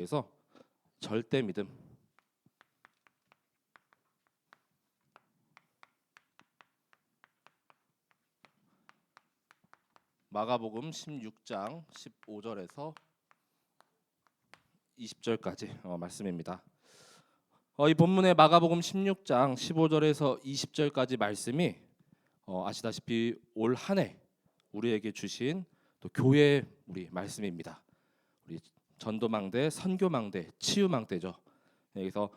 그래서 절대 믿음. 마가복음 16장 15절에서 20절까지 말씀입니다. 이 본문의 마가복음 16장 15절에서 20절까지 말씀이 아시다시피 올 한 해 우리에게 주신 또 교회의 우리 말씀입니다. 우리 전도망대, 선교망대, 치유망대죠. 여기서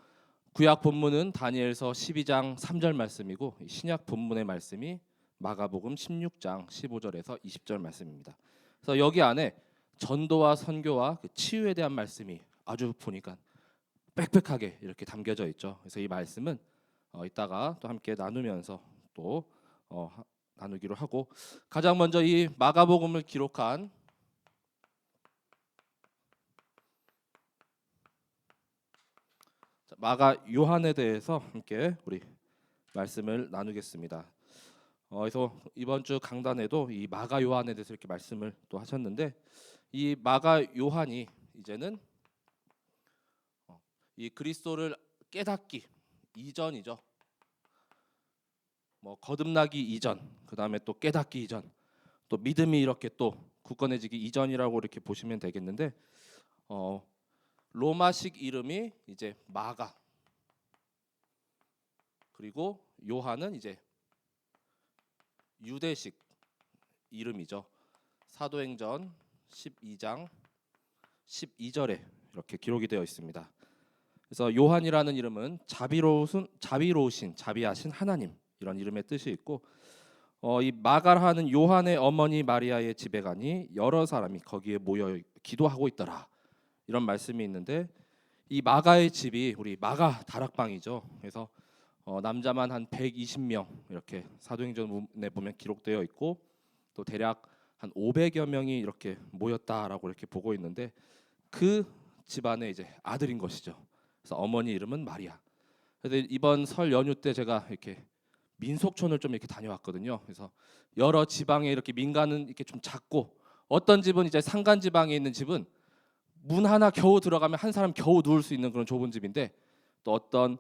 구약 본문은 다니엘서 12장 3절 말씀이고 신약 본문의 말씀이 마가복음 16장 15절에서 20절 말씀입니다. 그래서 여기 안에 전도와 선교와 그 치유에 대한 말씀이 아주 보니까 빽빽하게 이렇게 담겨져 있죠. 그래서 이 말씀은 이따가 또 함께 나누면서 또 나누기로 하고, 가장 먼저 이 마가복음을 기록한 마가 요한에 대해서 함께 우리 말씀을 나누겠습니다. 그래서 이번 주 강단에도 이 마가 요한에 대해서 이렇게 말씀을 또 하셨는데, 이 마가 요한이 이제는 이 그리스도를 깨닫기 이전이죠. 거듭나기 이전, 그 다음에 또 깨닫기 이전, 또 믿음이 이렇게 또 굳건해지기 이전이라고 이렇게 보시면 되겠는데, 로마식 이름이 이제 마가, 그리고 요한은 이제 유대식 이름이죠. 사도행전 12장 12절에 이렇게 기록이 되어 있습니다. 그래서 요한이라는 이름은 자비로우신 자비하신 하나님, 이런 이름의 뜻이 있고, 이 마가라는 요한의 어머니 마리아의 집에 가니 여러 사람이 거기에 모여 기도하고 있더라, 이런 말씀이 있는데, 이 마가의 집이 우리 마가 다락방이죠. 그래서 남자만 한 120명 이렇게 사도행전에 보면 기록되어 있고, 또 대략 한 500여 명이 이렇게 모였다라고 이렇게 보고 있는데, 그 집안의 이제 아들인 것이죠. 그래서 어머니 이름은 마리아. 그래서 이번 설 연휴 때 제가 이렇게 민속촌을 좀 이렇게 다녀왔거든요. 그래서 여러 지방에 이렇게 민가는 이렇게 좀 작고, 어떤 집은 이제 산간 지방에 있는 집은 문 하나 겨우 들어가면 한 사람 겨우 누울 수 있는 그런 좁은 집인데, 또 어떤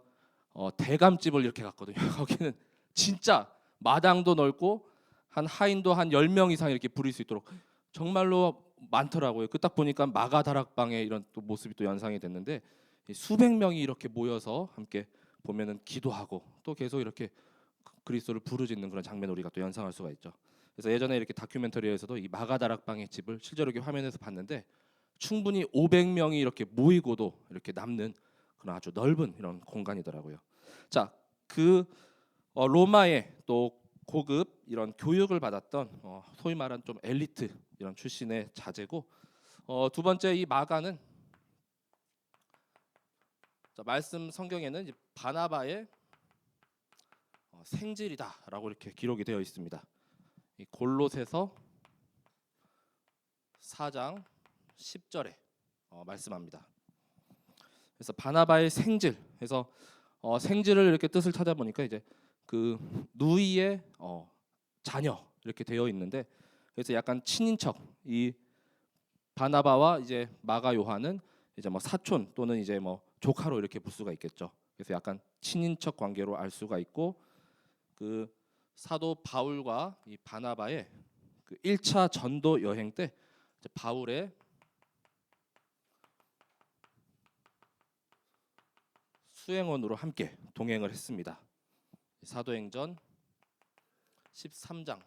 대감집을 이렇게 갔거든요. 거기는 진짜 마당도 넓고 한 하인도 한 10명 이상 이렇게 부릴 수 있도록 정말로 많더라고요. 그 딱 보니까 마가 다락방에 이런 또 모습이 또 연상이 됐는데, 수백 명이 이렇게 모여서 함께 보면은 기도하고 또 계속 이렇게 그리스도를 부르짖는 그런 장면을 우리가 또 연상할 수가 있죠. 그래서 예전에 이렇게 다큐멘터리에서도 이 마가 다락방의 집을 실제로 이렇게 화면에서 봤는데, 충분히 500명이 이렇게 모이고도 이렇게 남는 그런 아주 넓은 이런 공간이더라고요. 자, 그 로마의 또 고급 이런 교육을 받았던 소위 말하는 좀 엘리트 이런 출신의 자제고, 두 번째 이 마가는 말씀 성경에는 이제 바나바의 생질이다라고 이렇게 기록이 되어 있습니다. 이 골로새서 4장 10절에 말씀합니다. 그래서 바나바의 생질, 그래서 생질을 이렇게 뜻을 찾아보니까 이제 그 누이의 자녀 이렇게 되어 있는데, 그래서 약간 친인척, 이 바나바와 이제 마가 요한은 이제 사촌 또는 이제 조카로 이렇게 볼 수가 있겠죠. 그래서 약간 친인척 관계로 알 수가 있고, 그 사도 바울과 이 바나바의 그 1차 전도 여행 때 이제 바울의 수행원으로 함께 동행을 했습니다. 사도행전 13장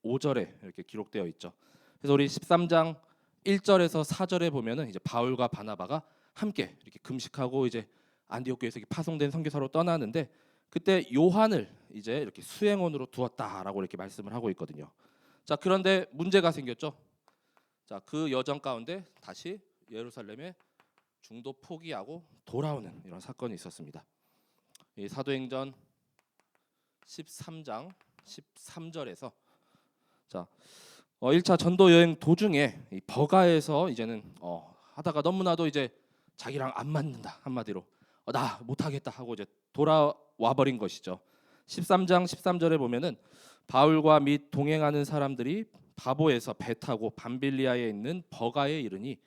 5절에 이렇게 기록되어 있죠. 그래서 우리 13장 1절에서 4절에 보면은 이제 바울과 바나바가 함께 이렇게 금식하고 이제 안디옥 교회에서 파송된 선교사로 떠나는데, 그때 요한을 이제 이렇게 수행원으로 두었다라고 이렇게 말씀을 하고 있거든요. 자, 그런데 문제가 생겼죠. 자, 그 여정 가운데 다시 예루살렘에 중도 포기하고 돌아오는 이런 사건이 있었습니다. 이 사도행전 13장 13절에서 자, 1차 전도 여행 도중에 이 버가에서 이제는 하다가 너무나도 이제 자기랑 안 맞는다, 한마디로 나 못하겠다 하고 이제 돌아와 버린 것이죠. 13장 13절에 보면은 바울과 및 동행하는 사람들이 바보에서 배 타고 밤빌리아에 있는 버가에 이르니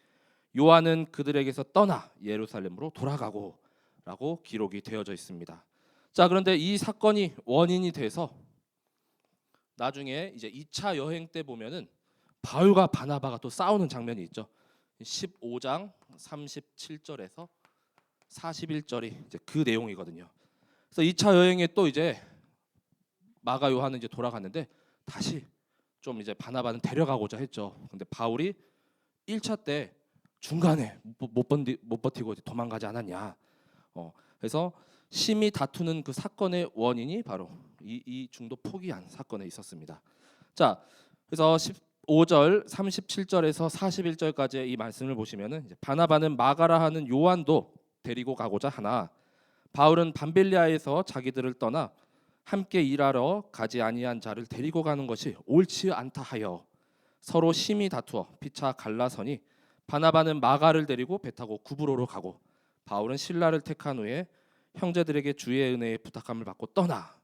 요한은 그들에게서 떠나 예루살렘으로 돌아가고라고 기록이 되어져 있습니다. 자, 그런데 이 사건이 원인이 돼서 나중에 이제 2차 여행 때 보면은 바울과 바나바가 또 싸우는 장면이 있죠. 15장 37절에서 41절이 이제 그 내용이거든요. 그래서 2차 여행에 또 이제 마가 요한은 이제 돌아갔는데 다시 좀 이제 바나바는 데려가고자 했죠. 근데 바울이 1차 때 중간에 못 버티고 도망가지 않았냐. 그래서 심히 다투는 그 사건의 원인이 바로 이 중도 포기한 사건에 있었습니다. 자, 그래서 15절 37절에서 41절까지의 이 말씀을 보시면은 이제 바나바는 마가라 하는 요한도 데리고 가고자 하나 바울은 밤빌리아에서 자기들을 떠나 함께 일하러 가지 아니한 자를 데리고 가는 것이 옳지 않다 하여 서로 심히 다투어 피차 갈라서니 바나바는 마가를 데리고 배 타고 구브로로 가고 바울은 실라를 택한 후에 형제들에게 주의 은혜에 부탁함을 받고 떠나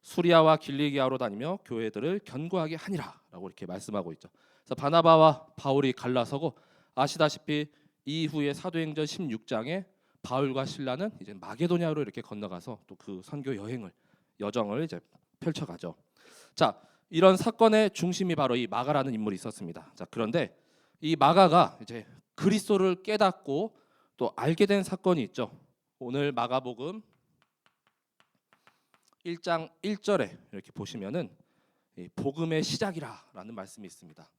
수리아와 길리기아로 다니며 교회들을 견고하게 하니라라고 이렇게 말씀하고 있죠. 그래서 바나바와 바울이 갈라서고 아시다시피 이후에 사도행전 16장에 바울과 실라는 이제 마게도냐로 이렇게 건너가서 또 그 선교 여정을 이제 펼쳐가죠. 자, 이런 사건의 중심이 바로 이 마가라는 인물이 있었습니다. 자, 그런데 이 마가가 이제 그리스도를 깨닫고 또 알게 된 사건이 있죠. 오늘 마가복음 1장 1절에 이렇게 보시면은 이 복음의 시작이라라는 말씀이 있습니다.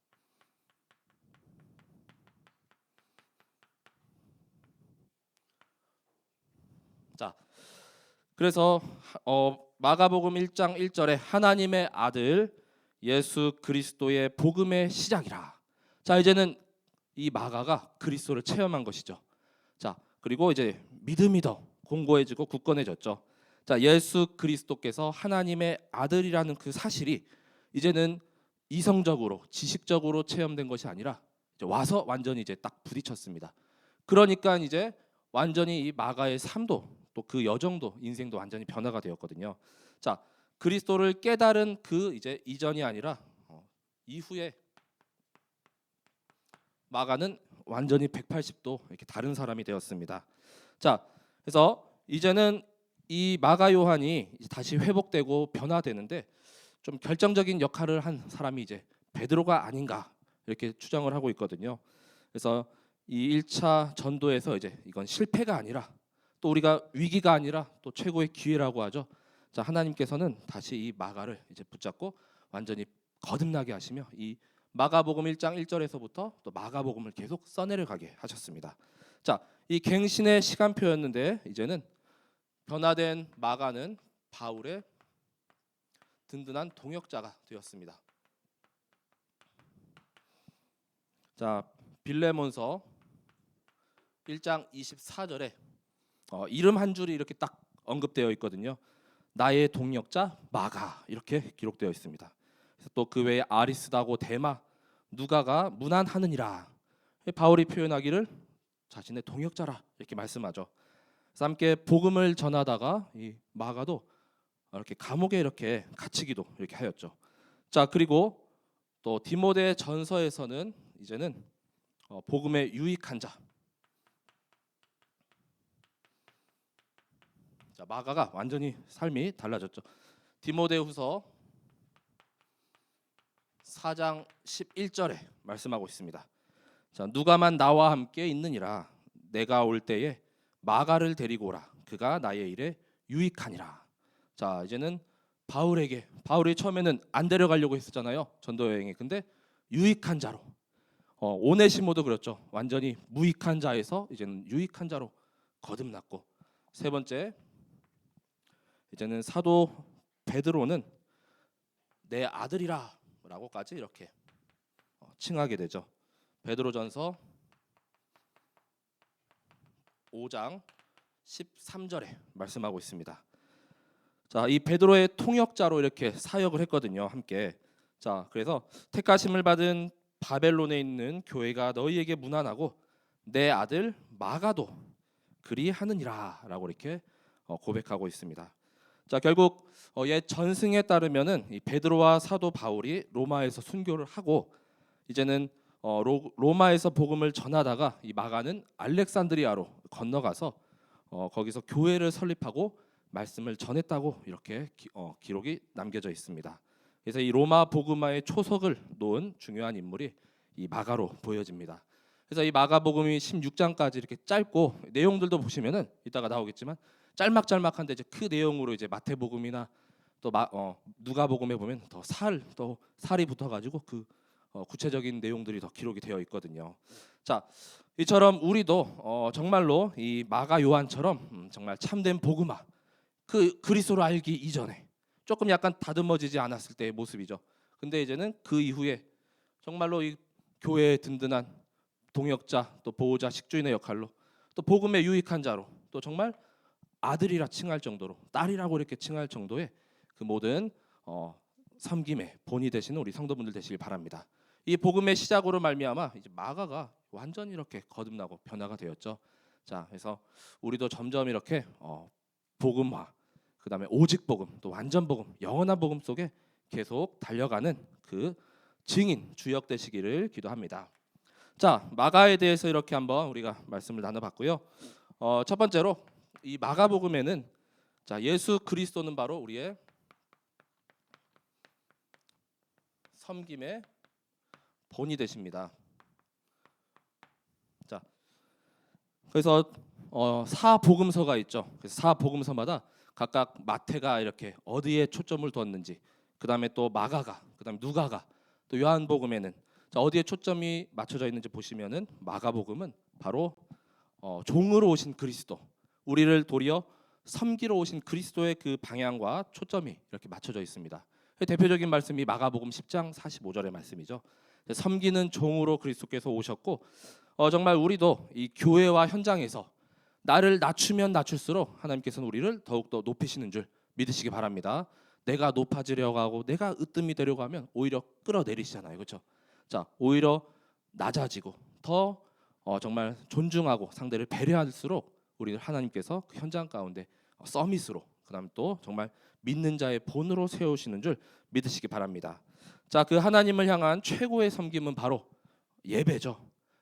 자, 그래서 마가복음 1장 1절에 하나님의 아들 예수 그리스도의 복음의 시작이라. 자, 이제는 이 마가가 그리스도를 체험한 것이죠. 자, 그리고 이제 믿음이 더 공고해지고 굳건해졌죠. 자, 예수 그리스도께서 하나님의 아들이라는 그 사실이 이제는 이성적으로 지식적으로 체험된 것이 아니라 이제 와서 완전히 이제 딱 부딪혔습니다. 그러니까 이제 완전히 이 마가의 삶도 또 그 여정도 인생도 완전히 변화가 되었거든요. 자, 그리스도를 깨달은 그 이제 이전이 아니라 이후에 마가는 완전히 180도 이렇게 다른 사람이 되었습니다. 자, 그래서 이제는 이 마가 요한이 다시 회복되고 변화되는데 좀 결정적인 역할을 한 사람이 이제 베드로가 아닌가 이렇게 추정을 하고 있거든요. 그래서 이 1차 전도에서 이제 이건 실패가 아니라 또 우리가 위기가 아니라 또 최고의 기회라고 하죠. 자, 하나님께서는 다시 이 마가를 이제 붙잡고 완전히 거듭나게 하시며 이 마가복음 1장 1절에서부터 또 마가복음을 계속 써내려가게 하셨습니다. 자, 이 갱신의 시간표였는데 이제는 변화된 마가는 바울의 든든한 동역자가 되었습니다. 자, 빌레몬서 1장 24절에 이름 한 줄이 이렇게 딱 언급되어 있거든요. 나의 동역자 마가 이렇게 기록되어 있습니다. 또 그 외에 아리스다고 데마 누가가 무난하느니라. 바울이 표현하기를 자신의 동역자라 이렇게 말씀하죠. 그래서 함께 복음을 전하다가 이 마가도 이렇게 감옥에 이렇게 갇히기도 이렇게 하였죠. 자, 그리고 또 디모데 전서에서는 이제는 복음에 유익한 자. 자, 마가가 완전히 삶이 달라졌죠. 디모데후서 4장 11절에 말씀하고 있습니다. 자, 누가만 나와 함께 있느니라. 내가 올 때에 마가를 데리고 오라. 그가 나의 일에 유익하니라. 자, 이제는 바울이 처음에는 안 데려가려고 했었잖아요. 전도 여행에. 근데 유익한 자로. 오네시모도 그렇죠. 완전히 무익한 자에서 이제는 유익한 자로 거듭났고, 세 번째 이제는 사도 베드로는 내 아들이라라고까지 이렇게 칭하게 되죠. 베드로전서 5장 13절에 말씀하고 있습니다. 자, 이 베드로의 통역자로 이렇게 사역을 했거든요. 함께. 자, 그래서 택하심을 받은 바벨론에 있는 교회가 너희에게 문안하고 내 아들 마가도 그리 하느니라라고 이렇게 고백하고 있습니다. 자, 결국 옛 전승에 따르면은 이 베드로와 사도 바울이 로마에서 순교를 하고 이제는 로마에서 복음을 전하다가 이 마가는 알렉산드리아로 건너가서 거기서 교회를 설립하고 말씀을 전했다고 이렇게 기록이 남겨져 있습니다. 그래서 이 로마 복음화의 초석을 놓은 중요한 인물이 이 마가로 보여집니다. 그래서 이 마가복음이 16장까지 이렇게 짧고 내용들도 보시면은 이따가 나오겠지만 짤막짤막한데 이제 그 내용으로 이제 마태복음이나 또 누가복음에 보면 더 살이 붙어가지고 그 구체적인 내용들이 더 기록이 되어 있거든요. 자, 이처럼 우리도 정말로 이 마가 요한처럼 정말 참된 복음화 그 그리스도를 알기 이전에 조금 약간 다듬어지지 않았을 때의 모습이죠. 근데 이제는 그 이후에 정말로 이 교회의 든든한 동역자 또 보호자 식주인의 역할로 또 복음에 유익한 자로 또 정말 아들이라 칭할 정도로 딸이라고 이렇게 칭할 정도의 그 모든 섬김의 본이 되시는 우리 성도분들 되시길 바랍니다. 이 복음의 시작으로 말미암아 이제 마가가 완전히 이렇게 거듭나고 변화가 되었죠. 자, 그래서 우리도 점점 이렇게 복음화, 그다음에 오직 복음, 또 완전 복음, 영원한 복음 속에 계속 달려가는 그 증인 주역 되시기를 기도합니다. 자, 마가에 대해서 이렇게 한번 우리가 말씀을 나눠봤고요. 첫 번째로 이 마가복음에는 자 예수 그리스도는 바로 우리의 섬김의 본이 되십니다. 자, 그래서 사복음서가 있죠. 그래서 사복음서마다 각각 마태가 이렇게 어디에 초점을 두었는지, 그 다음에 또 마가가, 그 다음에 누가가, 또 요한복음에는 자, 어디에 초점이 맞춰져 있는지 보시면은 마가복음은 바로 종으로 오신 그리스도, 우리를 도리어 섬기러 오신 그리스도의 그 방향과 초점이 이렇게 맞춰져 있습니다. 대표적인 말씀이 마가복음 10장 45절의 말씀이죠. 섬기는 종으로 그리스도께서 오셨고 정말 우리도 이 교회와 현장에서 나를 낮추면 낮출수록 하나님께서는 우리를 더욱더 높이시는 줄 믿으시기 바랍니다. 내가 높아지려고 하고 내가 으뜸이 되려고 하면 오히려 끌어내리시잖아요. 그렇죠? 자, 오히려 낮아지고 더 정말 존중하고 상대를 배려할수록 우리를 하나님께서 그 현장 가운데 서밋으로 그다음 또 정말 믿는 자의 본으로 세우시는 줄 믿으시기 바랍니다. 자, 그 하나님을 향한 최고의 섬김은 바로 예배죠.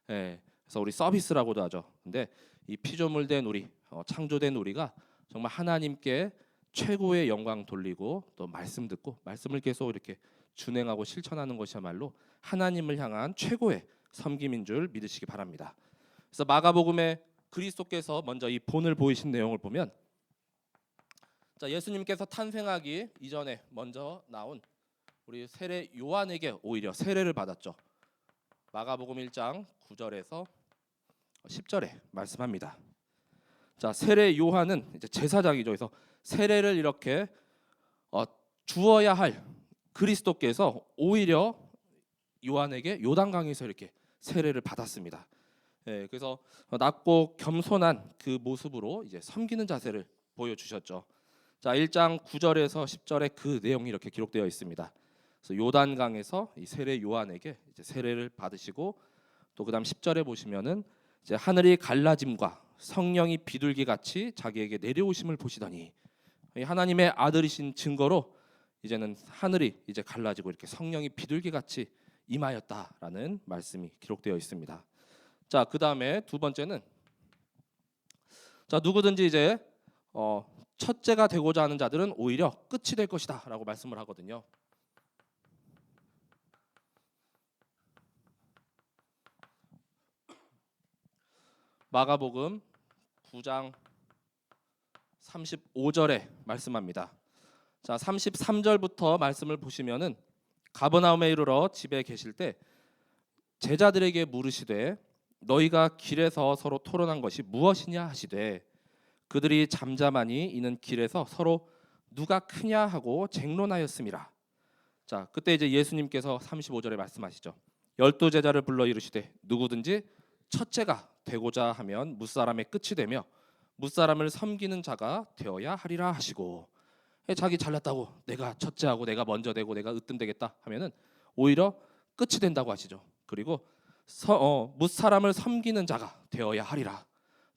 예, 그래서 우리 서비스라고도 하죠. 근데 이 피조물된 우리, 창조된 우리가 정말 하나님께 최고의 영광 돌리고 또 말씀 듣고 말씀을 계속 이렇게 준행하고 실천하는 것이야말로 하나님을 향한 최고의 섬김인 줄 믿으시기 바랍니다. 그래서 마가복음에 그리스도께서 먼저 이 본을 보이신 내용을 보면 자, 예수님께서 탄생하기 이전에 먼저 나온 우리 세례 요한에게 오히려 세례를 받았죠. 마가복음 1장 9절에서 10절에 말씀합니다. 자, 세례 요한은 이제 제사장이죠. 그래서 세례를 이렇게 주어야 할 그리스도께서 오히려 요한에게 요단강에서 이렇게 세례를 받았습니다. 예, 그래서 낮고 겸손한 그 모습으로 이제 섬기는 자세를 보여주셨죠. 자, 1장 9절에서 10절에 그 내용이 이렇게 기록되어 있습니다. 그래서 요단강에서 이 세례 요한에게 이제 세례를 받으시고 또 그다음 10절에 보시면은 이제 하늘이 갈라짐과 성령이 비둘기 같이 자기에게 내려오심을 보시더니 하나님의 아들이신 증거로 이제는 하늘이 이제 갈라지고 이렇게 성령이 비둘기 같이 임하였다라는 말씀이 기록되어 있습니다. 자, 그다음에 두 번째는 자, 누구든지 이제 첫째가 되고자 하는 자들은 오히려 끝이 될 것이다라고 말씀을 하거든요. 마가복음 9장 35절에 말씀합니다. 자, 33절부터 말씀을 보시면은 가버나움에 이르러 집에 계실 때 제자들에게 물으시되 너희가 길에서 서로 토론한 것이 무엇이냐 하시되 그들이 잠잠하니 이는 길에서 서로 누가 크냐 하고 쟁론하였음이라. 자, 그때 이제 예수님께서 35절에 말씀하시죠. 12 제자를 불러 이르시되 누구든지 첫째가 되고자 하면 무사람의 끝이 되며 무사람을 섬기는 자가 되어야 하리라 하시고 자기 잘났다고 내가 첫째하고 내가 먼저 되고 내가 으뜸되겠다 하면은 오히려 끝이 된다고 하시죠. 그리고 무사람을 섬기는 자가 되어야 하리라.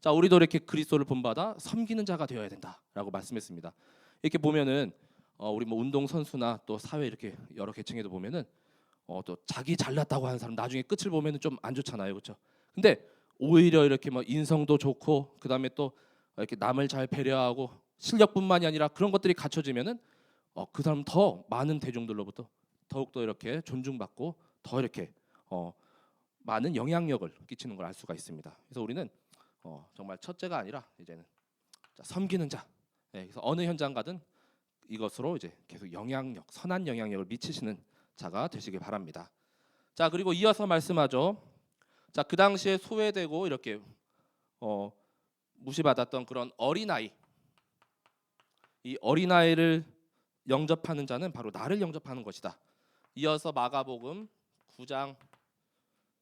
자, 우리도 이렇게 그리스도를 본받아 섬기는 자가 되어야 된다라고 말씀했습니다. 이렇게 보면은 우리 뭐 운동 선수나 또 사회 이렇게 여러 계층에도 보면은 또 자기 잘났다고 하는 사람 나중에 끝을 보면은 좀 안 좋잖아요, 그렇죠? 근데 오히려 이렇게 뭐 인성도 좋고 그다음에 또 이렇게 남을 잘 배려하고 실력뿐만이 아니라 그런 것들이 갖춰지면은 그 사람 더 많은 대중들로부터 더욱더 이렇게 존중받고 더 이렇게 많은 영향력을 끼치는 걸 알 수가 있습니다. 그래서 우리는 정말 첫째가 아니라 이제는 섬기는 자. 네, 그래서 어느 현장 가든 이것으로 이제 계속 영향력, 선한 영향력을 미치시는 자가 되시길 바랍니다. 자, 그리고 이어서 말씀하죠. 자, 그 당시에 소외되고 이렇게 무시받았던 그런 어린아이, 이 어린아이를 영접하는 자는 바로 나를 영접하는 것이다. 이어서 마가복음 9장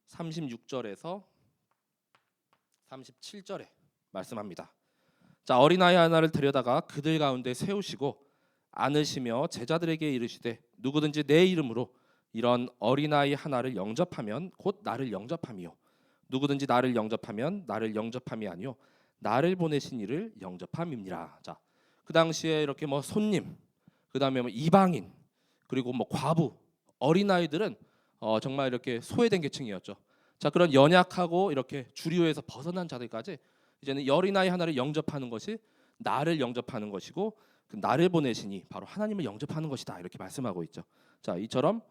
36절에서 37절에 말씀합니다. 자, 어린아이 하나를 데려다가 그들 가운데 세우시고 안으시며 제자들에게 이르시되 누구든지 내 이름으로 이런 어린아이 하나를 영접하면 곧 나를 영접함이요 누구든지 나를 영접하면 나를 영접함이 아니요 나를 보내신 이를 영접함이니라. 자, 그 당시에 이렇게 뭐 손님, 그다음에 뭐 이방인, 그리고 뭐 과부, 어린아이들은 정말 이렇게 소외된 계층이었죠. 자, 그런 연약하고 이렇게 주류에서 벗어난 자들까지 이제는 어린아이 하나를 영접하는 것이 나를 영접하는 것이고 그 나를 보내시니 바로 하나님을 영접하는 것이다, 이렇게 말씀하고 있죠. 자, 이처럼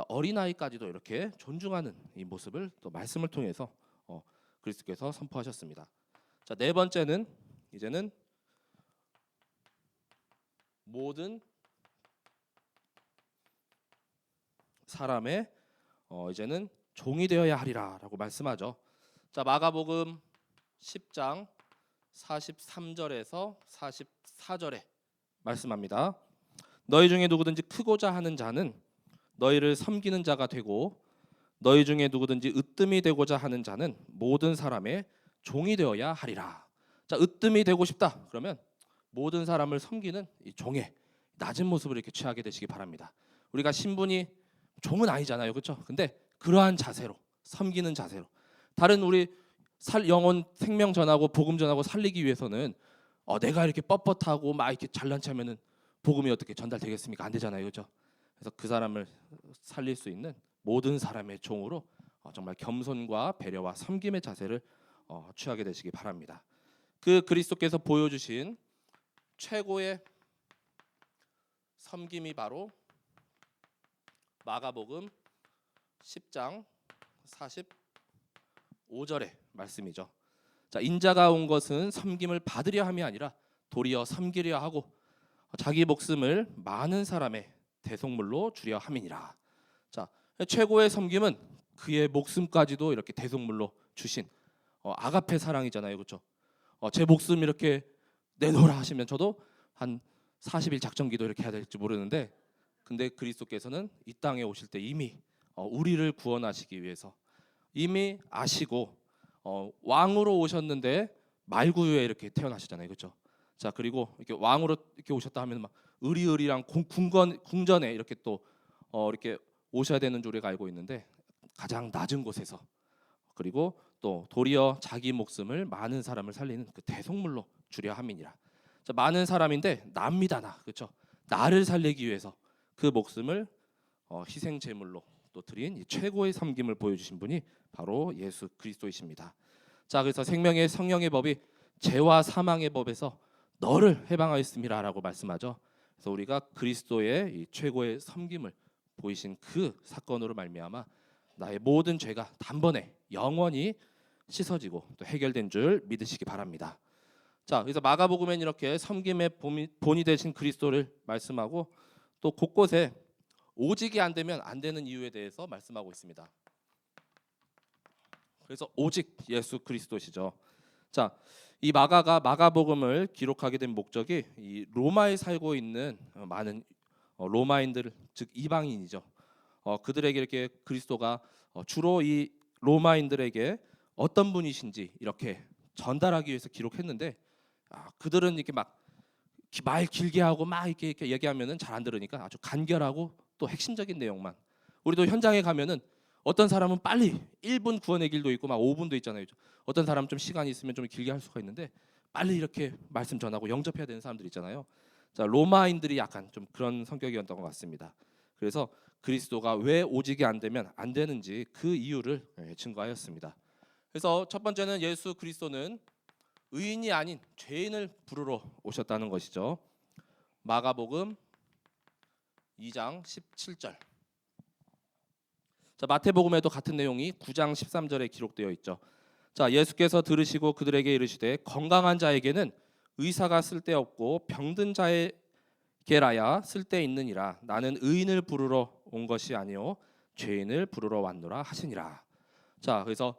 어린아이까지도 이렇게 존중하는 이 모습을 또 말씀을 통해서 그리스도께서 선포하셨습니다. 자, 네 번째는 이제는 모든 사람의 이제는 종이 되어야 하리라라고 말씀하죠. 자, 마가복음 10장 43절에서 44절에 말씀합니다. 너희 중에 누구든지 크고자 하는 자는 너희를 섬기는 자가 되고 너희 중에 누구든지 으뜸이 되고자 하는 자는 모든 사람의 종이 되어야 하리라. 자, 으뜸이 되고 싶다. 그러면 모든 사람을 섬기는 이 종의 낮은 모습을 이렇게 취하게 되시기 바랍니다. 우리가 신분이 종은 아니잖아요, 그렇죠? 근데 그러한 자세로 섬기는 자세로 다른 우리 영혼 생명 전하고 복음 전하고 살리기 위해서는 내가 이렇게 뻣뻣하고 막 이렇게 잘난 체하면은 복음이 어떻게 전달되겠습니까? 안 되잖아요, 그렇죠? 그래서 그 사람을 살릴 수 있는 모든 사람의 종으로 정말 겸손과 배려와 섬김의 자세를 취하게 되시기 바랍니다. 그 그리스도께서 보여주신 최고의 섬김이 바로 마가복음 10장 45절의 말씀이죠. 자, 인자가 온 것은 섬김을 받으려 함이 아니라 도리어 섬기려 하고 자기 목숨을 많은 사람의 대속물로 주려 함이니라. 자, 최고의 섬김은 그의 목숨까지도 이렇게 대속물로 주신 아가페 사랑이잖아요, 그렇죠? 제 목숨 이렇게 내놓으라 하시면 저도 한 40일 작전기도 이렇게 해야 될지 모르는데, 근데 그리스도께서는 이 땅에 오실 때 이미 우리를 구원하시기 위해서 이미 아시고 왕으로 오셨는데 말구유에 이렇게 태어나셨잖아요, 그렇죠? 자, 그리고 이렇게 왕으로 이렇게 오셨다 하면 막 의리의리랑 궁전에 이렇게 또 이렇게 오셔야 되는 줄 우리가 알고 있는데 가장 낮은 곳에서 그리고 또 도리어 자기 목숨을 많은 사람을 살리는 그 대속물로 주려 함이니라. 자, 많은 사람인데 납니다, 나, 그렇죠? 나를 살리기 위해서 그 목숨을 희생 제물로 또 드린 이 최고의 섬김을 보여주신 분이 바로 예수 그리스도이십니다. 자, 그래서 생명의 성령의 법이 죄와 사망의 법에서 너를 해방하였음이라라고 말씀하죠. 그래서 우리가 그리스도의 이 최고의 섬김을 보이신 그 사건으로 말미암아 나의 모든 죄가 단번에 영원히 씻어지고 또 해결된 줄 믿으시기 바랍니다. 자, 그래서 마가복음엔 이렇게 섬김의 본이 되신 그리스도를 말씀하고 또 곳곳에 오직이 안 되면 안 되는 이유에 대해서 말씀하고 있습니다. 그래서 오직 예수 그리스도시죠. 자, 이 마가복음을 기록하게 된 목적이 이 로마에 살고 있는 많은 로마인들, 즉 이방인이죠. 그들에게 이렇게 그리스도가 주로 이 로마인들에게 어떤 분이신지 이렇게 전달하기 위해서 기록했는데 그들은 이렇게 막 말 길게 하고 막 이렇게 얘기하면은 잘 안 들으니까 아주 간결하고 또 핵심적인 내용만. 우리도 현장에 가면은 어떤 사람은 빨리 1분 구원의 길도 있고 막 5분도 있잖아요. 어떤 사람은 좀 시간이 있으면 좀 길게 할 수가 있는데 빨리 이렇게 말씀 전하고 영접해야 되는 사람들 있잖아요. 자, 로마인들이 약간 좀 그런 성격이었던 것 같습니다. 그래서 그리스도가 왜 오직이 안 되면 안 되는지 그 이유를 증거하였습니다. 그래서 첫 번째는 예수 그리스도는 의인이 아닌 죄인을 부르러 오셨다는 것이죠. 마가복음 2장 17절. 자, 마태복음에도 같은 내용이 9장 13절에 기록되어 있죠. 자, 예수께서 들으시고 그들에게 이르시되 건강한 자에게는 의사가 쓸데없고 병든 자에게라야 쓸데있느니라. 나는 의인을 부르러 온 것이 아니요 죄인을 부르러 왔노라 하시니라. 자, 그래서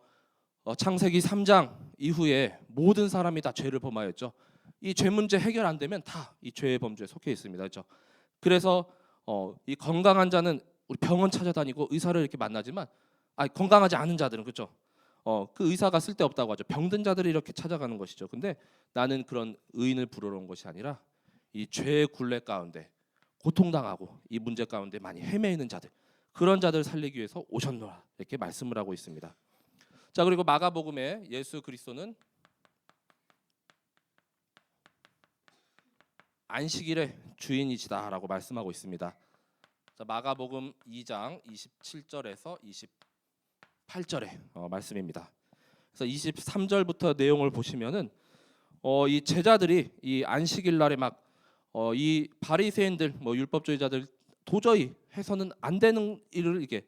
창세기 3장 이후에 모든 사람이 다 죄를 범하였죠. 이 죄 문제 해결 안 되면 다 이 죄의 범주에 속해 있습니다. 그렇죠? 그래서 이 건강한 자는 우리 병원 찾아다니고 의사를 이렇게 만나지만 건강하지 않은 자들은 그렇죠. 그 의사가 쓸데없다고 하죠. 병든 자들이 이렇게 찾아가는 것이죠. 근데 나는 그런 의인을 부르러 온 것이 아니라 이 죄의 굴레 가운데 고통당하고 이 문제 가운데 많이 헤매이는 자들, 그런 자들을 살리기 위해서 오셨노라 이렇게 말씀을 하고 있습니다. 자, 그리고 마가복음에 예수 그리스도는 안식일의 주인이시다라고 말씀하고 있습니다. 자, 마가복음 2장 27절에서 28절의 말씀입니다. 그래서 23절부터 내용을 보시면은 이 제자들이 이 안식일 날에 막 이 바리새인들 율법주의자들 도저히 해서는 안 되는 일을 이게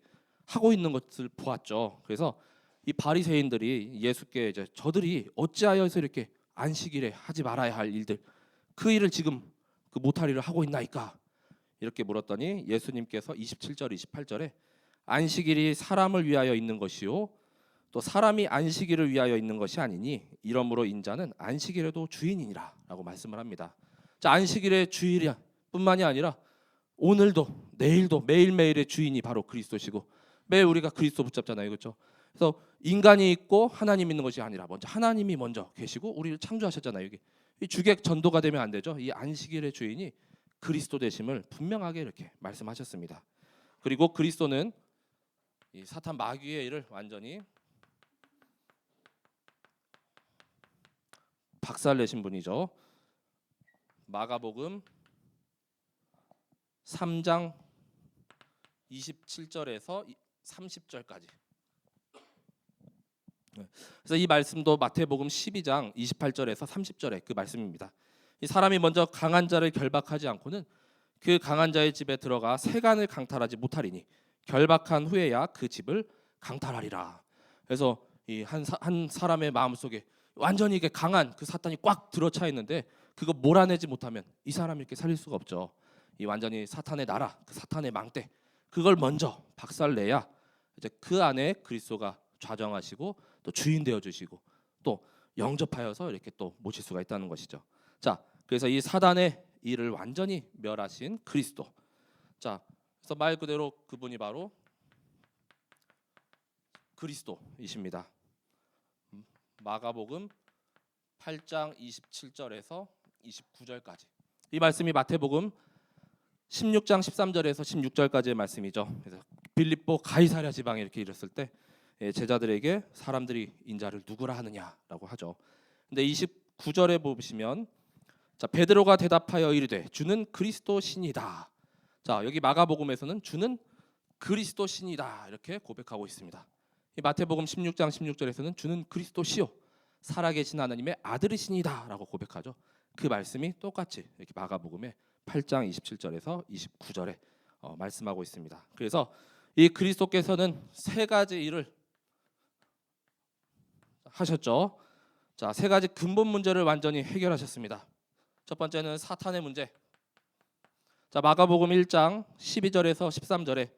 하고 있는 것을 보았죠. 그래서 이 바리새인들이 예수께 이제 저들이 어찌하여서 이렇게 안식일에 하지 말아야 할 일들 그 일을 지금 그 못할 일을 하고 있나이까 이렇게 물었더니 예수님께서 27절 28절에 안식일이 사람을 위하여 있는 것이요 또 사람이 안식일을 위하여 있는 것이 아니니 이러므로 인자는 안식일에도 주인이니라라고 말씀을 합니다. 자, 안식일의 주일이 뿐만이 아니라 오늘도 내일도 매일매일의 주인이 바로 그리스도시고 매일 우리가 그리스도 붙잡잖아요. 그렇죠? 그래서 인간이 있고 하나님 있는 것이 아니라 먼저 하나님이 먼저 계시고 우리를 창조하셨잖아요. 이게 이 주객 전도가 되면 안 되죠. 이 안식일의 주인이 그리스도 되심을 분명하게 이렇게 말씀하셨습니다. 그리고 그리스도는 이 사탄 마귀의 일을 완전히 박살내신 분이죠. 마가복음 3장 27절에서 30절까지. 그래서 이 말씀도 마태복음 12장 28절에서 30절의 그 말씀입니다. 이 사람이 먼저 강한 자를 결박하지 않고는 그 강한 자의 집에 들어가 세간을 강탈하지 못하리니 결박한 후에야 그 집을 강탈하리라. 그래서 이 한 사람의 마음속에 완전히 이게 강한 그 사탄이 꽉 들어차 있는데 그거 몰아내지 못하면 이 사람을 이렇게 살릴 수가 없죠. 이 완전히 사탄의 나라, 그 사탄의 망대 그걸 먼저 박살내야 이제 그 안에 그리스도가 좌정하시고 또 주인 되어 주시고 또 영접하여서 이렇게 또 모실 수가 있다는 것이죠. 자, 그래서 이 사단의 일을 완전히 멸하신 그리스도. 자, 그래서 말 그대로 그분이 바로 그리스도이십니다. 마가복음 8장 27절에서 29절까지. 이 말씀이 마태복음 16장 13절에서 16절까지의 말씀이죠. 그래서 빌립보 가이사랴 지방에 이렇게 이랬을 때 제자들에게 사람들이 인자를 누구라 하느냐라고 하죠. 근데 29절에 보시면 자, 베드로가 대답하여 이르되 주는 그리스도 신이다. 자, 여기 마가복음에서는 주는 그리스도 신이다 이렇게 고백하고 있습니다. 이 마태복음 16장 16절에서는 주는 그리스도시요 살아계신 하나님의 아들이신이다라고 고백하죠. 그 말씀이 똑같이 이렇게 마가복음의 8장 27절에서 29절에 말씀하고 있습니다. 그래서 이 그리스도께서는 세 가지 일을 하셨죠. 자, 세 가지 근본 문제를 완전히 해결하셨습니다. 첫 번째는 사탄의 문제. 자, 마가복음 1장 12절에서 13절에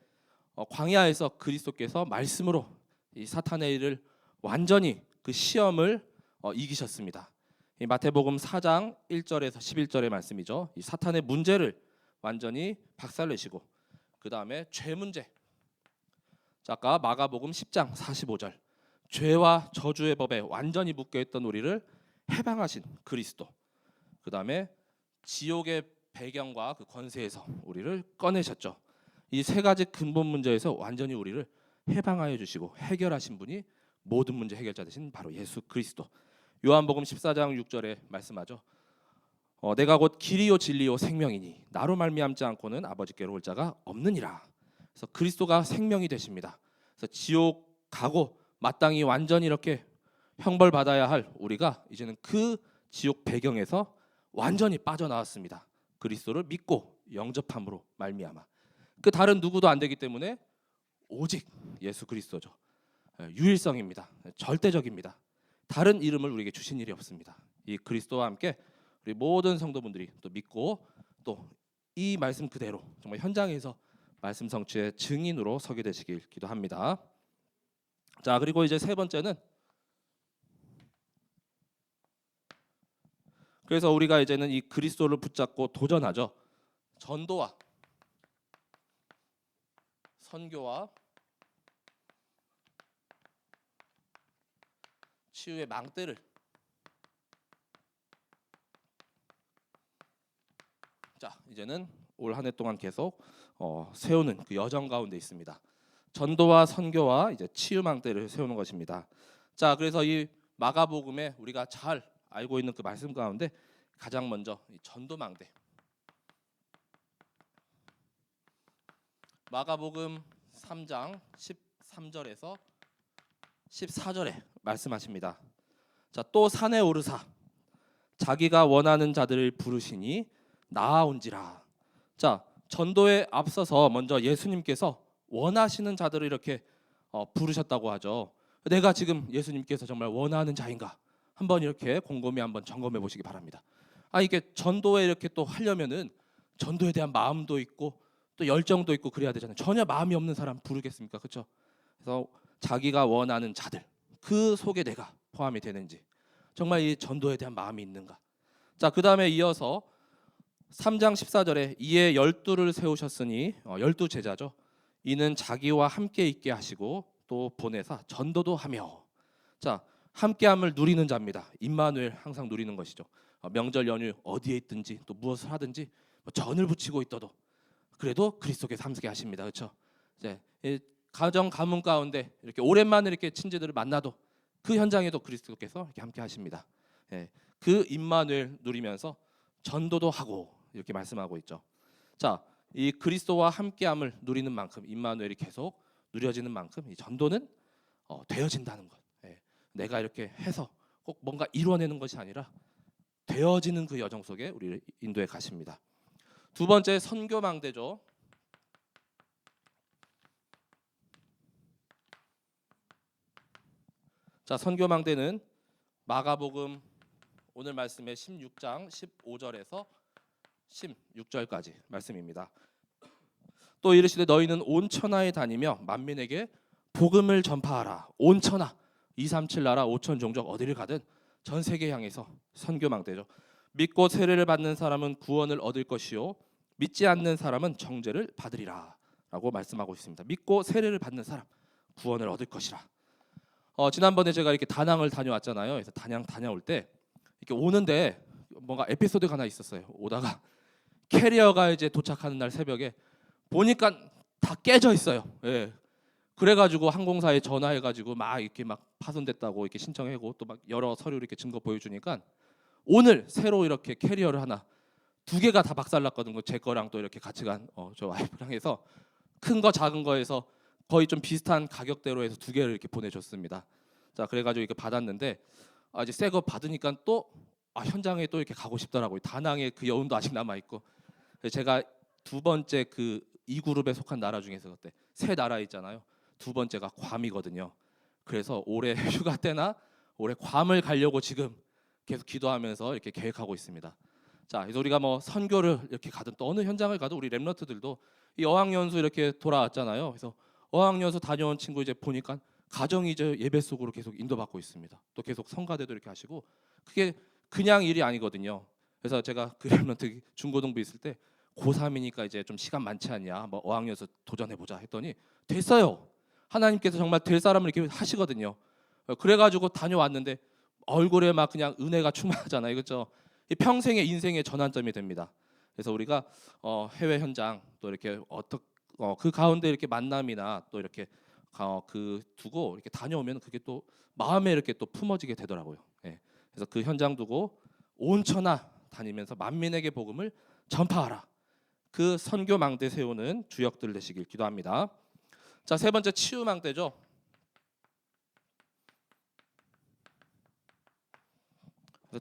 광야에서 그리스도께서 말씀으로 이 사탄의 일을 완전히 그 시험을 이기셨습니다. 이 마태복음 4장 1절에서 11절의 말씀이죠. 이 사탄의 문제를 완전히 박살내시고 그 다음에 죄 문제. 자, 아까 마가복음 10장 45절 죄와 저주의 법에 완전히 묶여있던 우리를 해방하신 그리스도. 그 다음에 지옥의 배경과 그 권세에서 우리를 꺼내셨죠. 이 세 가지 근본 문제에서 완전히 우리를 해방하여 주시고 해결하신 분이 모든 문제 해결자 되신 바로 예수 그리스도. 요한복음 14장 6절에 말씀하죠. 내가 곧 길이요 진리요 생명이니 나로 말미암지 않고는 아버지께로 올 자가 없느니라. 그래서 그리스도가 생명이 되십니다. 그래서 지옥 가고 마땅히 완전히 이렇게 형벌 받아야 할 우리가 이제는 그 지옥 배경에서 완전히 빠져나왔습니다. 그리스도를 믿고 영접함으로 말미암아. 그 다른 누구도 안 되기 때문에 오직 예수 그리스도죠. 유일성입니다. 절대적입니다. 다른 이름을 우리에게 주신 일이 없습니다. 이 그리스도와 함께 우리 모든 성도분들이 또 믿고 또 이 말씀 그대로 정말 현장에서 말씀 성취의 증인으로 서게 되시길 기도합니다. 자, 그리고 이제 세 번째는, 그래서 우리가 이제는 이 그리스도를 붙잡고 도전하죠. 전도와 선교와 치유의 망대를 자, 이제는 올 한 해 동안 계속 세우는 그 여정 가운데 있습니다. 전도와 선교와 이제 치유 망대를 세우는 것입니다. 자, 그래서 이 마가복음에 우리가 잘 알고 있는 그 말씀 가운데 가장 먼저 이 전도 망대. 마가복음 3장 13절에서 14절에 말씀하십니다. 자, 또 산에 오르사 자기가 원하는 자들을 부르시니 나아온지라. 자, 전도에 앞서서 먼저 예수님께서 원하시는 자들을 이렇게 부르셨다고 하죠. 내가 지금 예수님께서 정말 원하는 자인가? 한번 이렇게 곰곰이 한번 점검해 보시기 바랍니다. 이게 전도에 이렇게 또 하려면은 전도에 대한 마음도 있고 또 열정도 있고 그래야 되잖아요. 전혀 마음이 없는 사람 부르겠습니까? 그렇죠? 그래서 자기가 원하는 자들 그 속에 내가 포함이 되는지 정말 이 전도에 대한 마음이 있는가? 자, 그다음에 이어서 3장 14절에 이에 12를 세우셨으니 12 제자죠. 이는 자기와 함께 있게 하시고 또 보내사 전도도 하며. 자, 함께함을 누리는 자입니다. 임마누엘 항상 누리는 것이죠. 명절 연휴 어디에 있든지 또 무엇을 하든지 전을 붙이고 있어도 그래도 그리스도께서 함께 하십니다. 그렇죠? 이제 가정 가문 가운데 이렇게 오랜만에 이렇게 친지들을 만나도 그 현장에도 그리스도께서 이렇게 함께 하십니다. 그 임마누엘 누리면서 전도도 하고 이렇게 말씀하고 있죠. 자, 이 그리스도와 함께함을 누리는 만큼 임마누엘이 계속 누려지는 만큼 이 전도는 되어진다는 것. 내가 이렇게 해서 꼭 뭔가 이루어내는 것이 아니라 되어지는 그 여정 속에 우리를 인도해 가십니다. 두 번째 선교망대죠. 자, 선교망대는 마가복음 오늘 말씀의 16장 15절에서 16절까지 말씀입니다. 또 이르시되 너희는 온 천하에 다니며 만민에게 복음을 전파하라. 온 천하 237 나라 5천 종족 어디를 가든 전 세계 향해서 선교망대죠. 믿고 세례를 받는 사람은 구원을 얻을 것이요 믿지 않는 사람은 정죄를 받으리라 라고 말씀하고 있습니다. 믿고 세례를 받는 사람 구원을 얻을 것이라. 지난번에 제가 이렇게 다낭을 다녀왔잖아요. 그래서 다낭 다녀올 때 이렇게 오는데 뭔가 에피소드가 하나 있었어요. 오다가 캐리어가 이제 도착하는 날 새벽에 보니까 다 깨져 있어요. 그래가지고 항공사에 전화해가지고 막 이렇게 막 파손됐다고 이렇게 신청하고 또 막 여러 서류 이렇게 증거 보여주니까 오늘 새로 이렇게 캐리어를 하나 2개가 다 박살났거든요. 제 거랑 또 이렇게 같이 간 저 와이프랑 해서 큰 거 작은 거에서 거의 좀 비슷한 가격대로 해서 2개를 이렇게 보내줬습니다. 자, 그래가지고 이렇게 받았는데 이제 새 거 받으니까 또 현장에 또 이렇게 가고 싶더라고요. 다낭에 그 여운도 아직 남아 있고. 제가 두 번째 그 이 그룹에 속한 나라 중에서 그때 세 나라 있잖아요. 두 번째가 괌이거든요. 그래서 올해 휴가 때나 올해 괌을 가려고 지금 계속 기도하면서 이렇게 계획하고 있습니다. 자, 그래서 우리가 뭐 선교를 이렇게 가든 또 어느 현장을 가도 우리 렘넌트들도 이 어학연수 이렇게 돌아왔잖아요. 그래서 어학연수 다녀온 친구 이제 보니까 가정이 이제 예배 속으로 계속 인도받고 있습니다. 또 계속 성가대도 이렇게 하시고 그게 그냥 일이 아니거든요. 그래서 제가 그 렘넌트 중고등부 있을 때 고3이니까 이제 좀 시간 많지 않냐, 뭐 어학연수 도전해 보자 했더니 됐어요. 하나님께서 정말 될 사람을 이렇게 하시거든요. 그래가지고 다녀왔는데 얼굴에 막 그냥 은혜가 충만하잖아요, 그렇죠? 평생의 인생의 전환점이 됩니다. 그래서 우리가 해외 현장 또 이렇게 그 가운데 이렇게 만남이나 또 이렇게 그 두고 이렇게 다녀오면 그게 또 마음에 이렇게 또 품어지게 되더라고요. 그래서 그 현장 두고 온 천하 다니면서 만민에게 복음을 전파하라. 그 선교 망대 세우는 주역들 되시길 기도합니다. 자, 세 번째 치유 망대죠.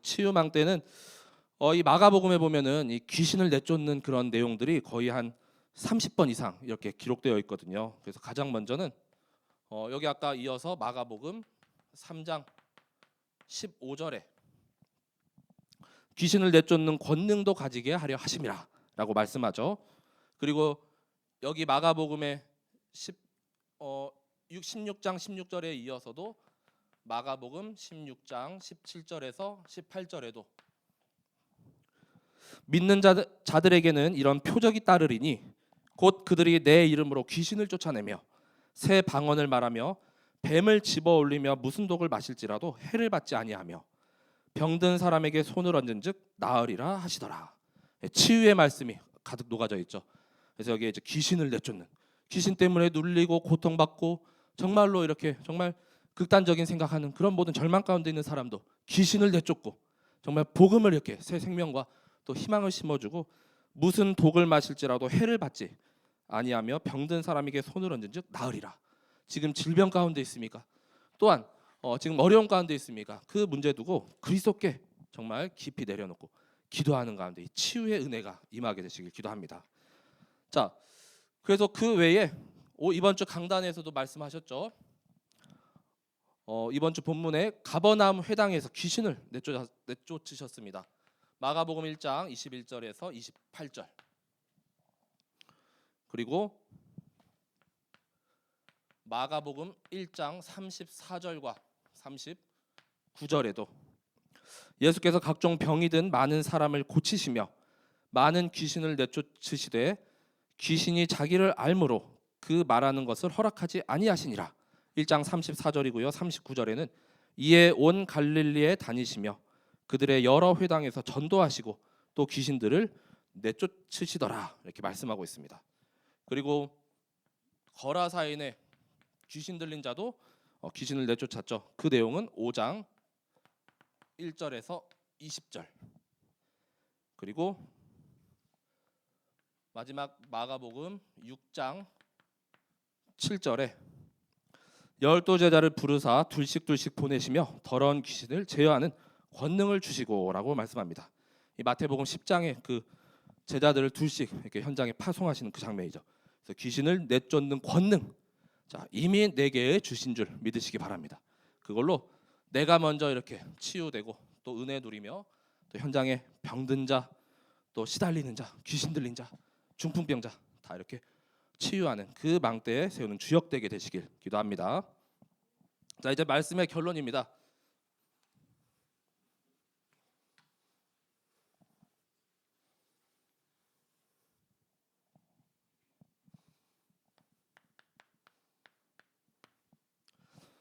치유 망대는 이 마가복음에 보면은 이 귀신을 내쫓는 그런 내용들이 거의 한 30번 이상 이렇게 기록되어 있거든요. 그래서 가장 먼저는 여기 아까 이어서 마가복음 3장 15절에 귀신을 내쫓는 권능도 가지게 하려 하심이라 라고 말씀하죠. 그리고 여기 마가복음의 16장 16절에 이어서도 마가복음 16장 17절에서 18절에도 믿는 자들에게는 이런 표적이 따르리니 곧 그들이 내 이름으로 귀신을 쫓아내며 새 방언을 말하며 뱀을 집어올리며 무슨 독을 마실지라도 해를 받지 아니하며 병든 사람에게 손을 얹은즉 나으리라 하시더라. 치유의 말씀이 가득 녹아져 있죠. 그래서 여기에 이제 귀신을 내쫓는, 귀신 때문에 눌리고 고통받고 정말로 이렇게 정말 극단적인 생각하는 그런 모든 절망 가운데 있는 사람도 귀신을 내쫓고 정말 복음을 이렇게 새 생명과 또 희망을 심어주고 무슨 독을 마실지라도 해를 받지 아니하며 병든 사람에게 손을 얹은즉 나으리라. 지금 질병 가운데 있습니까? 또한 지금 어려움 가운데 있습니까? 그 문제 두고 그리스도께 정말 깊이 내려놓고 기도하는 가운데 이 치유의 은혜가 임하게 되시길 기도합니다. 자, 그래서 그 외에 이번 주 강단에서도 말씀하셨죠. 이번 주 본문에 가버나움 회당에서 귀신을 내쫓으셨습니다. 마가복음 1장 21절에서 28절. 그리고 마가복음 1장 34절과 39절에도 예수께서 각종 병이 든 많은 사람을 고치시며 많은 귀신을 내쫓으시되 귀신이 자기를 알므로 그 말하는 것을 허락하지 아니하시니라. 1장 34절이고요. 39절에는 이에 온 갈릴리에 다니시며 그들의 여러 회당에서 전도하시고 또 귀신들을 내쫓으시더라. 이렇게 말씀하고 있습니다. 그리고 거라사인에 귀신 들린 자도 귀신을 내쫓았죠. 그 내용은 5장 1절에서 20절. 그리고 마지막 마가복음 6장 7절에 열두 제자를 부르사 둘씩 보내시며 더러운 귀신을 제어하는 권능을 주시고라고 말씀합니다. 이 마태복음 10장에 그 제자들을 둘씩 이렇게 현장에 파송하시는 그 장면이죠. 그래서 귀신을 내쫓는 권능, 자, 이미 내게 주신 줄 믿으시기 바랍니다. 그걸로 내가 먼저 이렇게 치유되고 또 은혜 누리며 또 현장에 병든 자, 또 시달리는 자, 귀신 들린 자, 중풍병자 다 이렇게 치유하는 그 망대에 세우는 주역되게 되시길 기도합니다. 자, 이제 말씀의 결론입니다.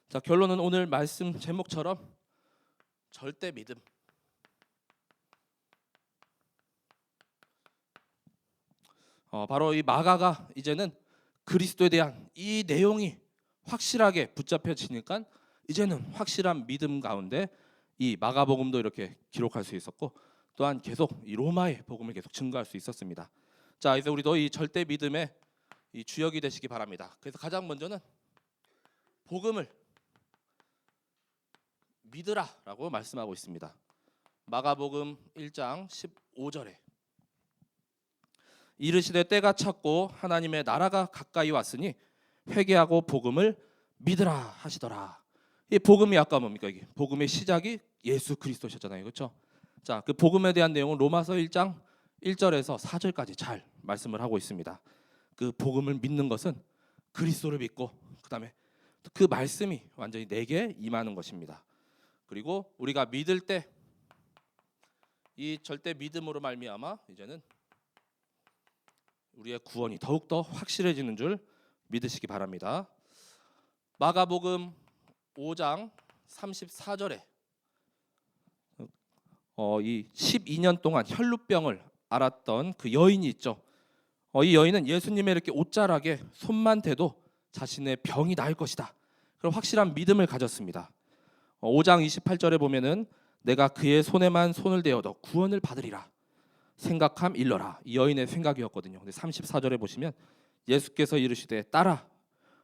자, 결론은 오늘 말씀 제목처럼 절대 믿음. 바로 이 마가가 이제는 그리스도에 대한 이 내용이 확실하게 붙잡혀지니까 이제는 확실한 믿음 가운데 이 마가복음도 이렇게 기록할 수 있었고 또한 계속 이 로마의 복음을 계속 증거할 수 있었습니다. 자, 이제 우리도 이 절대 믿음의 이 주역이 되시기 바랍니다. 그래서 가장 먼저는 복음을 믿으라라고 말씀하고 있습니다. 마가복음 1장 15절에 이르시되 때가 찼고 하나님의 나라가 가까이 왔으니 회개하고 복음을 믿으라 하시더라. 이 복음이 아까 뭡니까? 이게 복음의 시작이 예수 그리스도셨잖아요, 그렇죠? 자, 그 복음에 대한 내용은 로마서 1장 1절에서 4절까지 잘 말씀을 하고 있습니다. 그 복음을 믿는 것은 그리스도를 믿고 그다음에 그 말씀이 완전히 내게 임하는 것입니다. 그리고 우리가 믿을 때 이 절대 믿음으로 말미암아 이제는 우리의 구원이 더욱더 확실해지는 줄 믿으시기 바랍니다. 마가복음 5장 34절에 이 12년 동안 혈루병을 앓았던 그 여인이 있죠. 이 여인은 예수님의 이렇게 옷자락에 손만 대도 자신의 병이 나을 것이다. 그런 확실한 믿음을 가졌습니다. 5장 28절에 보면은 내가 그의 손에만 손을 대어도 구원을 받으리라. 생각함 일러라. 이 여인의 생각이었거든요. 근데 34절에 보시면 예수께서 이르시되 딸아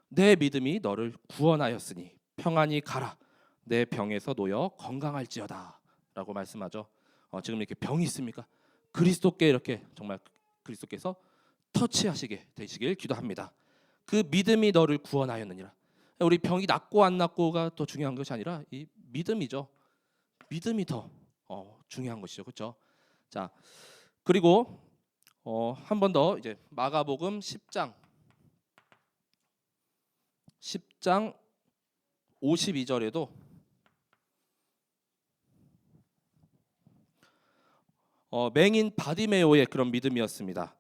내 믿음이 너를 구원하였으니 평안히 가라. 내 병에서 놓여 건강할지어다 라고 말씀하죠. 지금 이렇게 병이 있습니까? 그리스도께 이렇게 정말 그리스도께서 터치하시게 되시길 기도합니다. 그 믿음이 너를 구원하였느니라. 우리 병이 낫고 안 낫고가 더 중요한 것이 아니라 이 믿음이죠. 믿음이 더 중요한 것이죠. 그렇죠? 자, 그리고 한 번 더 이제 마가복음 10장 52절에도 맹인 바디메오의 그런 믿음이었습니다.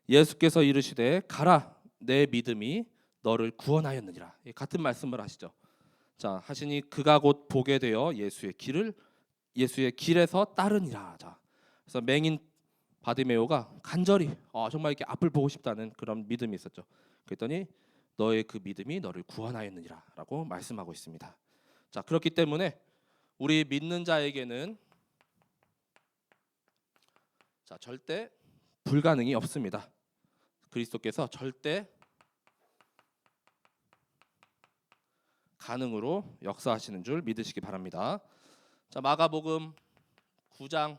예수께서 이르시되 가라 내 믿음이 너를 구원하였느니라. 같은 말씀을 하시죠. 자, 하시니 그가 곧 보게 되어 예수의 길에서 따르니라. 자, 그래서 맹인 바디메오가 간절히 정말 이렇게 앞을 보고 싶다는 그런 믿음이 있었죠. 그랬더니 너의 그 믿음이 너를 구원하였느니라라고 말씀하고 있습니다. 자, 그렇기 때문에 우리 믿는 자에게는 절대 불가능이 없습니다. 그리스도께서 절대 가능으로 역사하시는 줄 믿으시기 바랍니다. 자, 마가복음 9장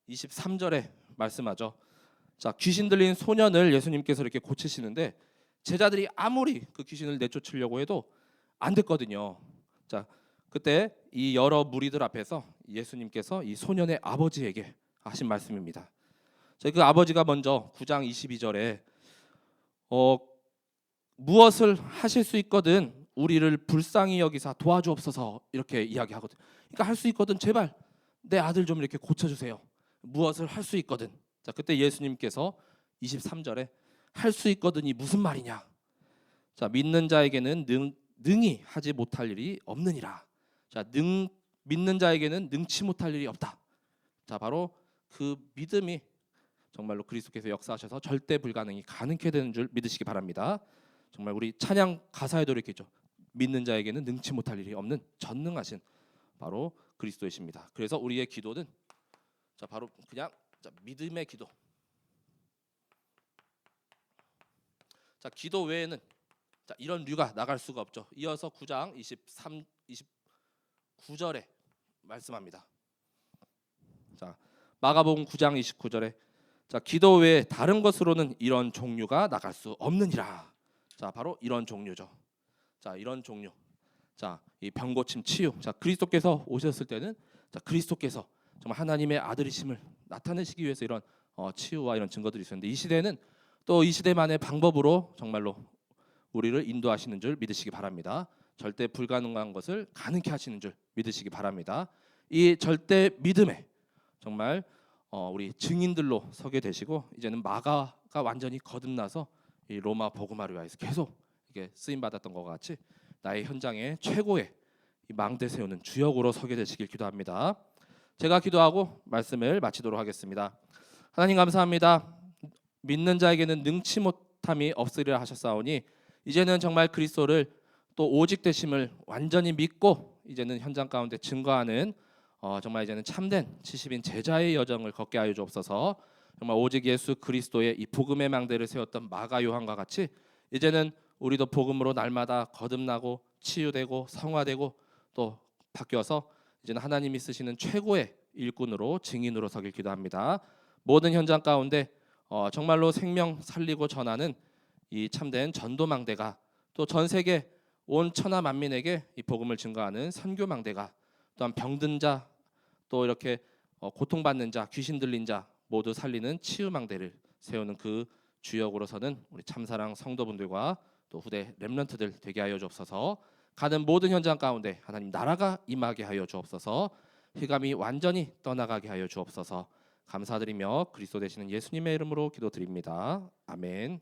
23절에 말씀하죠. 자, 귀신 들린 소년을 예수님께서 이렇게 고치시는데 제자들이 아무리 그 귀신을 내쫓으려고 해도 안 됐거든요. 자, 그때 이 여러 무리들 앞에서 예수님께서 이 소년의 아버지에게 하신 말씀입니다. 자, 그 아버지가 먼저 9장 22절에 무엇을 하실 수 있거든 우리를 불쌍히 여기사 도와주옵소서 이렇게 이야기하거든. 그러니까 할 수 있거든 제발 내 아들 좀 이렇게 고쳐주세요. 무엇을 할 수 있거든. 자, 그때 예수님께서 23절에 할 수 있거든이 무슨 말이냐? 자, 믿는 자에게는 능히 하지 못할 일이 없느니라. 자, 믿는 자에게는 능치 못할 일이 없다. 자, 바로 그 믿음이 정말로 그리스도께서 역사하셔서 절대 불가능이 가능케 되는 줄 믿으시기 바랍니다. 정말 우리 찬양 가사에도 이렇게 있죠. 믿는 자에게는 능치 못할 일이 없는 전능하신 바로 그리스도이십니다. 그래서 우리의 기도는 바로 그냥 믿음의 기도. 자, 기도 외에는 이런 류가 나갈 수가 없죠. 이어서 9장 29절에 말씀합니다. 자, 마가복음 9장 29절에 기도 외에 다른 것으로는 이런 종류가 나갈 수 없느니라. 자, 바로 이런 종류죠. 자, 이런 종류. 자, 이 병고침 치유. 자, 그리스도께서 오셨을 때는 그리스도께서 정말 하나님의 아들이심을 나타내시기 위해서 이런 치유와 이런 증거들이 있었는데 이 시대는 또 이 시대만의 방법으로 정말로 우리를 인도하시는 줄 믿으시기 바랍니다. 절대 불가능한 것을 가능케 하시는 줄 믿으시기 바랍니다. 이 절대 믿음에 정말 우리 증인들로 서게 되시고 이제는 마가가 완전히 거듭나서 이 로마 복음화를 위해서 계속 이게 쓰임 받았던 것 같이 나의 현장에 최고의 이 망대 세우는 주역으로 서게 되시길 기도합니다. 제가 기도하고 말씀을 마치도록 하겠습니다. 하나님 감사합니다. 믿는 자에게는 능치 못함이 없으리라 하셨사오니 이제는 정말 그리스도를 또 오직 되심을 완전히 믿고 이제는 현장 가운데 증거하는 정말 이제는 참된 70인 제자의 여정을 걷게 하여 주옵소서. 정말 오직 예수 그리스도의 이 복음의 망대를 세웠던 마가 요한과 같이 이제는 우리도 복음으로 날마다 거듭나고 치유되고 성화되고 또 바뀌어서 이제는 하나님이 쓰시는 최고의 일꾼으로 증인으로 서길 기도합니다. 모든 현장 가운데 정말로 생명 살리고 전하는 이 참된 전도망대가 또 전 세계 온 천하 만민에게 이 복음을 증거하는 선교망대가 또한 병든 자 또 이렇게 고통받는 자 귀신 들린 자 모두 살리는 치유망대를 세우는 그 주역으로서는 우리 참사랑 성도분들과 또 후대 렘넌트들 되게 하여 주옵소서. 가는 모든 현장 가운데 하나님 나라가 임하게 하여 주옵소서. 흑암이 완전히 떠나가게 하여 주옵소서. 감사드리며 그리스도 되시는 예수님의 이름으로 기도드립니다. 아멘.